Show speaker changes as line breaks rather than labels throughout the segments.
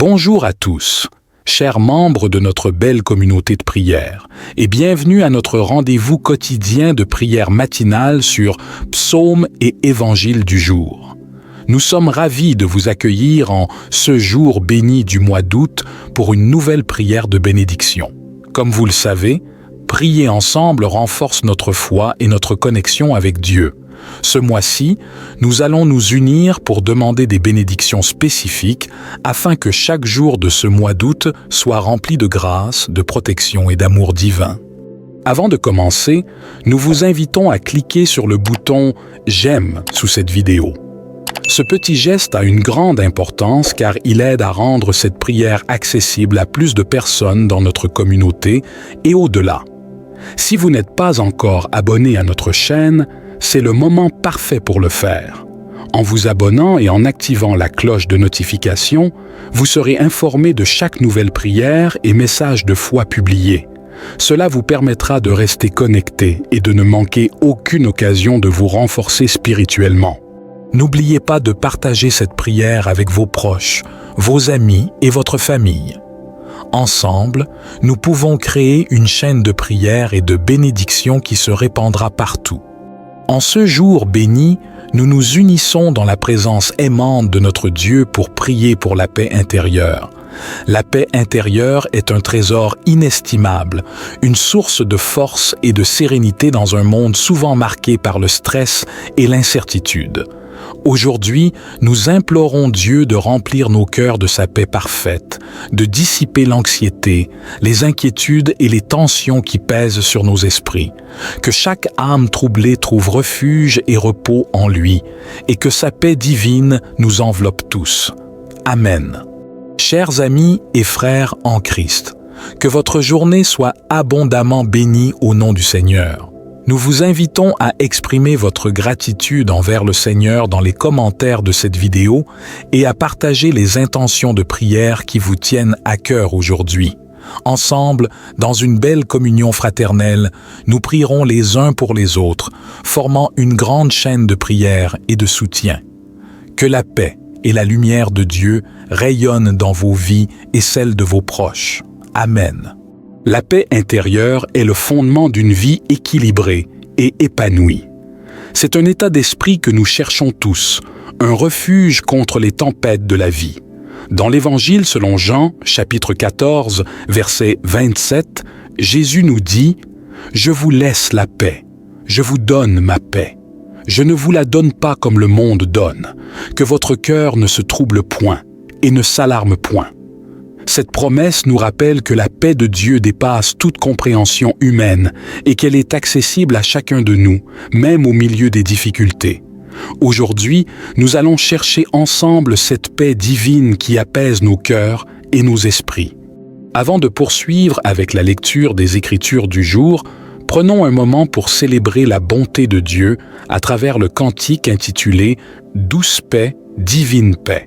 Bonjour à tous, chers membres de notre belle communauté de prière, et bienvenue à notre rendez-vous quotidien de prière matinale sur Psaumes et Évangile du jour. Nous sommes ravis de vous accueillir en ce jour béni du mois d'août pour une nouvelle prière de bénédiction. Comme vous le savez, prier ensemble renforce notre foi et notre connexion avec Dieu. Ce mois-ci, nous allons nous unir pour demander des bénédictions spécifiques afin que chaque jour de ce mois d'août soit rempli de grâce, de protection et d'amour divin. Avant de commencer, nous vous invitons à cliquer sur le bouton « J'aime » sous cette vidéo. Ce petit geste a une grande importance car il aide à rendre cette prière accessible à plus de personnes dans notre communauté et au-delà. Si vous n'êtes pas encore abonné à notre chaîne, c'est le moment parfait pour le faire. En vous abonnant et en activant la cloche de notification, vous serez informé de chaque nouvelle prière et message de foi publié. Cela vous permettra de rester connecté et de ne manquer aucune occasion de vous renforcer spirituellement. N'oubliez pas de partager cette prière avec vos proches, vos amis et votre famille. Ensemble, nous pouvons créer une chaîne de prière et de bénédiction qui se répandra partout. En ce jour béni, nous nous unissons dans la présence aimante de notre Dieu pour prier pour la paix intérieure. La paix intérieure est un trésor inestimable, une source de force et de sérénité dans un monde souvent marqué par le stress et l'incertitude. Aujourd'hui, nous implorons Dieu de remplir nos cœurs de sa paix parfaite, de dissiper l'anxiété, les inquiétudes et les tensions qui pèsent sur nos esprits. Que chaque âme troublée trouve refuge et repos en lui, et que sa paix divine nous enveloppe tous. Amen. Chers amis et frères en Christ, que votre journée soit abondamment bénie au nom du Seigneur. Nous vous invitons à exprimer votre gratitude envers le Seigneur dans les commentaires de cette vidéo et à partager les intentions de prière qui vous tiennent à cœur aujourd'hui. Ensemble, dans une belle communion fraternelle, nous prierons les uns pour les autres, formant une grande chaîne de prière et de soutien. Que la paix et la lumière de Dieu rayonnent dans vos vies et celles de vos proches. Amen. La paix intérieure est le fondement d'une vie équilibrée et épanouie. C'est un état d'esprit que nous cherchons tous, un refuge contre les tempêtes de la vie. Dans l'Évangile selon Jean, chapitre 14, verset 27, Jésus nous dit « Je vous laisse la paix, je vous donne ma paix. Je ne vous la donne pas comme le monde donne, que votre cœur ne se trouble point et ne s'alarme point. » Cette promesse nous rappelle que la paix de Dieu dépasse toute compréhension humaine et qu'elle est accessible à chacun de nous, même au milieu des difficultés. Aujourd'hui, nous allons chercher ensemble cette paix divine qui apaise nos cœurs et nos esprits. Avant de poursuivre avec la lecture des Écritures du jour, prenons un moment pour célébrer la bonté de Dieu à travers le cantique intitulé « Douce paix, divine paix ».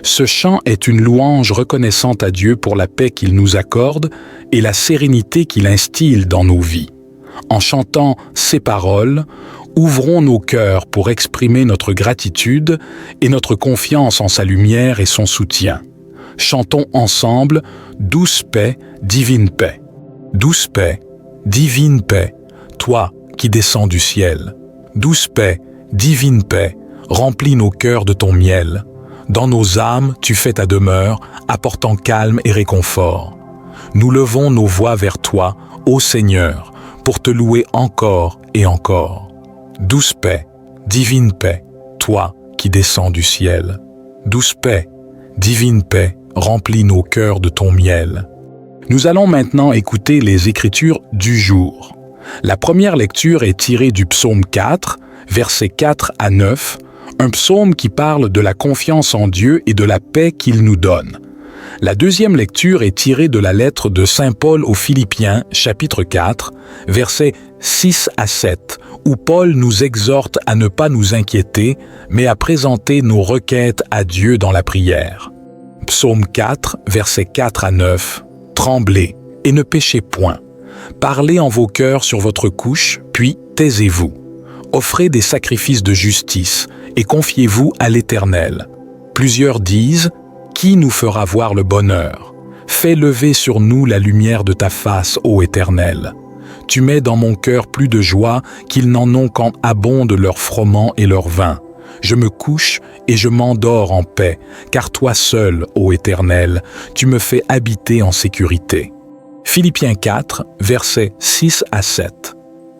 Ce chant est une louange reconnaissante à Dieu pour la paix qu'il nous accorde et la sérénité qu'il instille dans nos vies. En chantant ces paroles, ouvrons nos cœurs pour exprimer notre gratitude et notre confiance en sa lumière et son soutien. Chantons ensemble « Douce paix, divine paix ». Douce paix, divine paix, toi qui descends du ciel. Douce paix, divine paix, remplis nos cœurs de ton miel. Dans nos âmes, tu fais ta demeure, apportant calme et réconfort. Nous levons nos voix vers toi, ô Seigneur, pour te louer encore et encore. Douce paix, divine paix, toi qui descends du ciel. Douce paix, divine paix, remplis nos cœurs de ton miel. Nous allons maintenant écouter les Écritures du jour. La première lecture est tirée du psaume 4, versets 4 à 9, un psaume qui parle de la confiance en Dieu et de la paix qu'il nous donne. La deuxième lecture est tirée de la lettre de Saint Paul aux Philippiens, chapitre 4, versets 6 à 7, où Paul nous exhorte à ne pas nous inquiéter, mais à présenter nos requêtes à Dieu dans la prière. Psaume 4, versets 4 à 9, « Tremblez et ne péchez point. Parlez en vos cœurs sur votre couche, puis taisez-vous. Offrez des sacrifices de justice et confiez-vous à l'Éternel. Plusieurs disent, Qui nous fera voir le bonheur? Fais lever sur nous la lumière de ta face, ô Éternel. Tu mets dans mon cœur plus de joie qu'ils n'en ont quand abondent leur froment et leur vin. Je me couche et je m'endors en paix, car toi seul, ô Éternel, tu me fais habiter en sécurité. Philippiens 4, versets 6 à 7.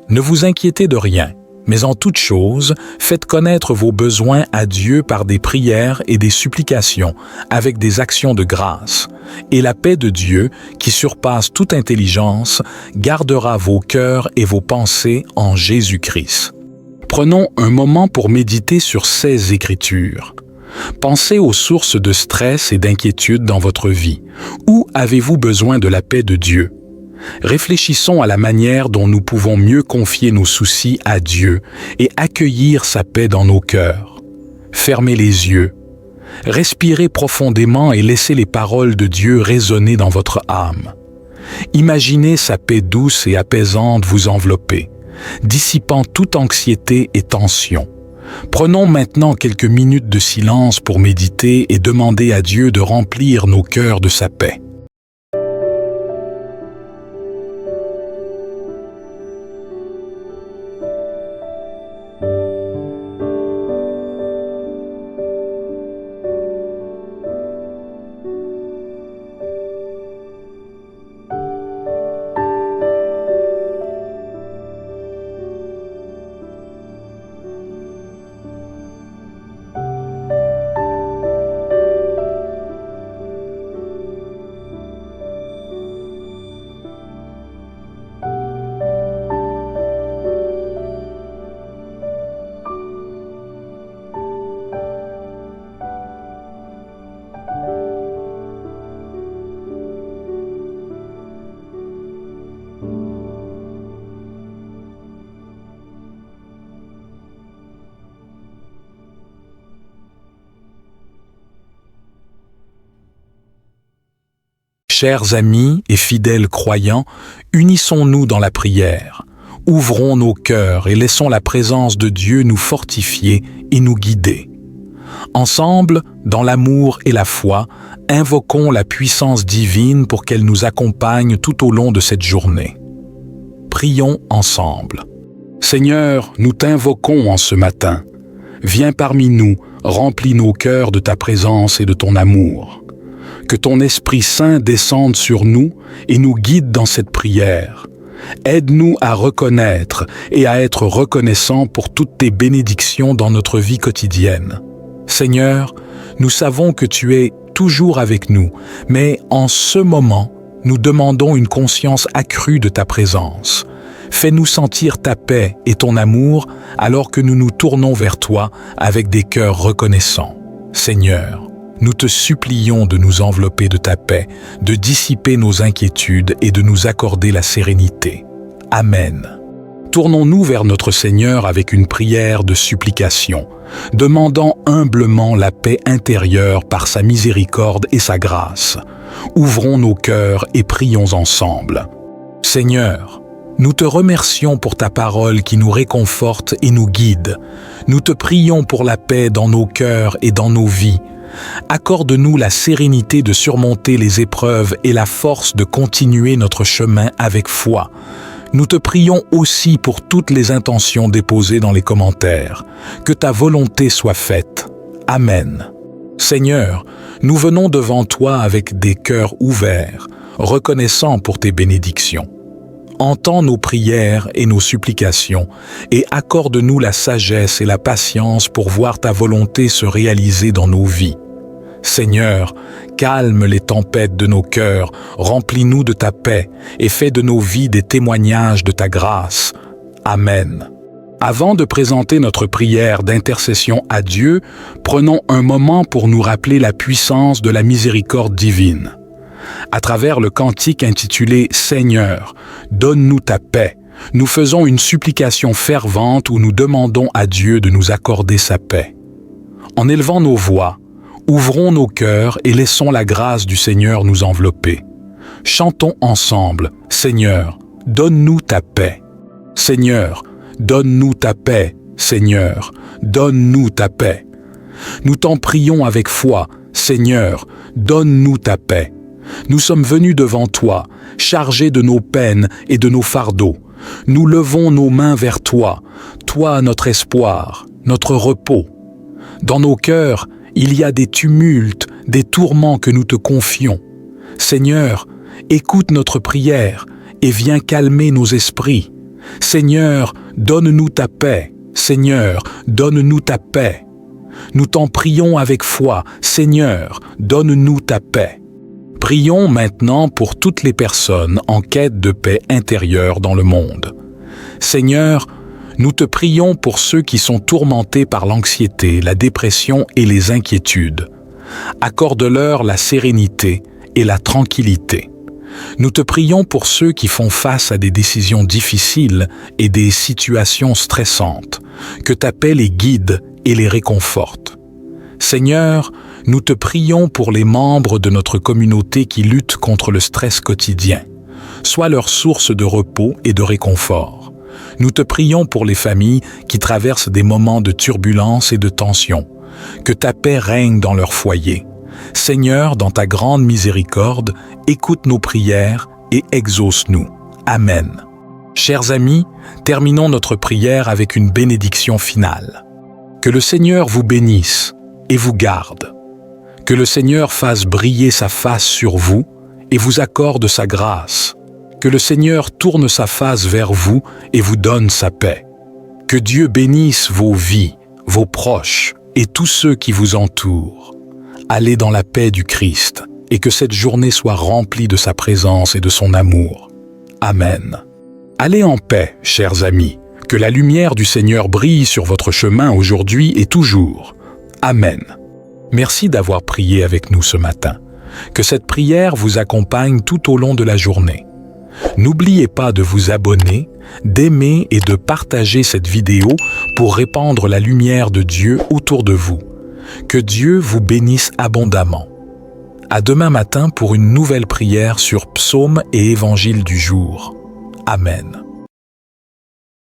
Ne vous inquiétez de rien, mais en toute chose, faites connaître vos besoins à Dieu par des prières et des supplications, avec des actions de grâce. Et la paix de Dieu, qui surpasse toute intelligence, gardera vos cœurs et vos pensées en Jésus-Christ. Prenons un moment pour méditer sur ces Écritures. Pensez aux sources de stress et d'inquiétude dans votre vie. Où avez-vous besoin de la paix de Dieu? Réfléchissons à la manière dont nous pouvons mieux confier nos soucis à Dieu et accueillir sa paix dans nos cœurs. Fermez les yeux. Respirez profondément et laissez les paroles de Dieu résonner dans votre âme. Imaginez sa paix douce et apaisante vous envelopper, dissipant toute anxiété et tension. Prenons maintenant quelques minutes de silence pour méditer et demander à Dieu de remplir nos cœurs de sa paix. Chers amis et fidèles croyants, unissons-nous dans la prière. Ouvrons nos cœurs et laissons la présence de Dieu nous fortifier et nous guider. Ensemble, dans l'amour et la foi, invoquons la puissance divine pour qu'elle nous accompagne tout au long de cette journée. Prions ensemble. Seigneur, nous t'invoquons en ce matin. Viens parmi nous, remplis nos cœurs de ta présence et de ton amour. Que ton Esprit Saint descende sur nous et nous guide dans cette prière. Aide-nous à reconnaître et à être reconnaissants pour toutes tes bénédictions dans notre vie quotidienne. Seigneur, nous savons que tu es toujours avec nous, mais en ce moment, nous demandons une conscience accrue de ta présence. Fais-nous sentir ta paix et ton amour alors que nous nous tournons vers toi avec des cœurs reconnaissants. Seigneur, nous te supplions de nous envelopper de ta paix, de dissiper nos inquiétudes et de nous accorder la sérénité. Amen. Tournons-nous vers notre Seigneur avec une prière de supplication, demandant humblement la paix intérieure par sa miséricorde et sa grâce. Ouvrons nos cœurs et prions ensemble. Seigneur, nous te remercions pour ta parole qui nous réconforte et nous guide. Nous te prions pour la paix dans nos cœurs et dans nos vies. Accorde-nous la sérénité de surmonter les épreuves et la force de continuer notre chemin avec foi. Nous te prions aussi pour toutes les intentions déposées dans les commentaires. Que ta volonté soit faite. Amen. Seigneur, nous venons devant toi avec des cœurs ouverts, reconnaissants pour tes bénédictions. Entends nos prières et nos supplications et accorde-nous la sagesse et la patience pour voir ta volonté se réaliser dans nos vies. Seigneur, calme les tempêtes de nos cœurs, remplis-nous de ta paix et fais de nos vies des témoignages de ta grâce. Amen. Avant de présenter notre prière d'intercession à Dieu, prenons un moment pour nous rappeler la puissance de la miséricorde divine. À travers le cantique intitulé « Seigneur, donne-nous ta paix », nous faisons une supplication fervente où nous demandons à Dieu de nous accorder sa paix. En élevant nos voix, ouvrons nos cœurs et laissons la grâce du Seigneur nous envelopper. Chantons ensemble « Seigneur, donne-nous ta paix ». Seigneur, donne-nous ta paix. Seigneur, donne-nous ta paix. Nous t'en prions avec foi, Seigneur, donne-nous ta paix. Nous sommes venus devant toi, chargés de nos peines et de nos fardeaux. Nous levons nos mains vers toi, toi notre espoir, notre repos. Dans nos cœurs, il y a des tumultes, des tourments que nous te confions. Seigneur, écoute notre prière et viens calmer nos esprits. Seigneur, donne-nous ta paix. Seigneur, donne-nous ta paix. Nous t'en prions avec foi. Seigneur, donne-nous ta paix. Prions maintenant pour toutes les personnes en quête de paix intérieure dans le monde. Seigneur, nous te prions pour ceux qui sont tourmentés par l'anxiété, la dépression et les inquiétudes. Accorde-leur la sérénité et la tranquillité. Nous te prions pour ceux qui font face à des décisions difficiles et des situations stressantes, que ta paix les guide et les réconforte. Seigneur, nous te prions pour les membres de notre communauté qui luttent contre le stress quotidien. Sois leur source de repos et de réconfort. Nous te prions pour les familles qui traversent des moments de turbulence et de tension. Que ta paix règne dans leur foyer. Seigneur, dans ta grande miséricorde, écoute nos prières et exauce-nous. Amen. Chers amis, terminons notre prière avec une bénédiction finale. Que le Seigneur vous bénisse et vous garde. Que le Seigneur fasse briller sa face sur vous et vous accorde sa grâce. Que le Seigneur tourne sa face vers vous et vous donne sa paix. Que Dieu bénisse vos vies, vos proches et tous ceux qui vous entourent. Allez dans la paix du Christ et que cette journée soit remplie de sa présence et de son amour. Amen. Allez en paix, chers amis. Que la lumière du Seigneur brille sur votre chemin aujourd'hui et toujours. Amen. Merci d'avoir prié avec nous ce matin. Que cette prière vous accompagne tout au long de la journée. N'oubliez pas de vous abonner, d'aimer et de partager cette vidéo pour répandre la lumière de Dieu autour de vous. Que Dieu vous bénisse abondamment. À demain matin pour une nouvelle prière sur Psaume et Évangile du jour. Amen.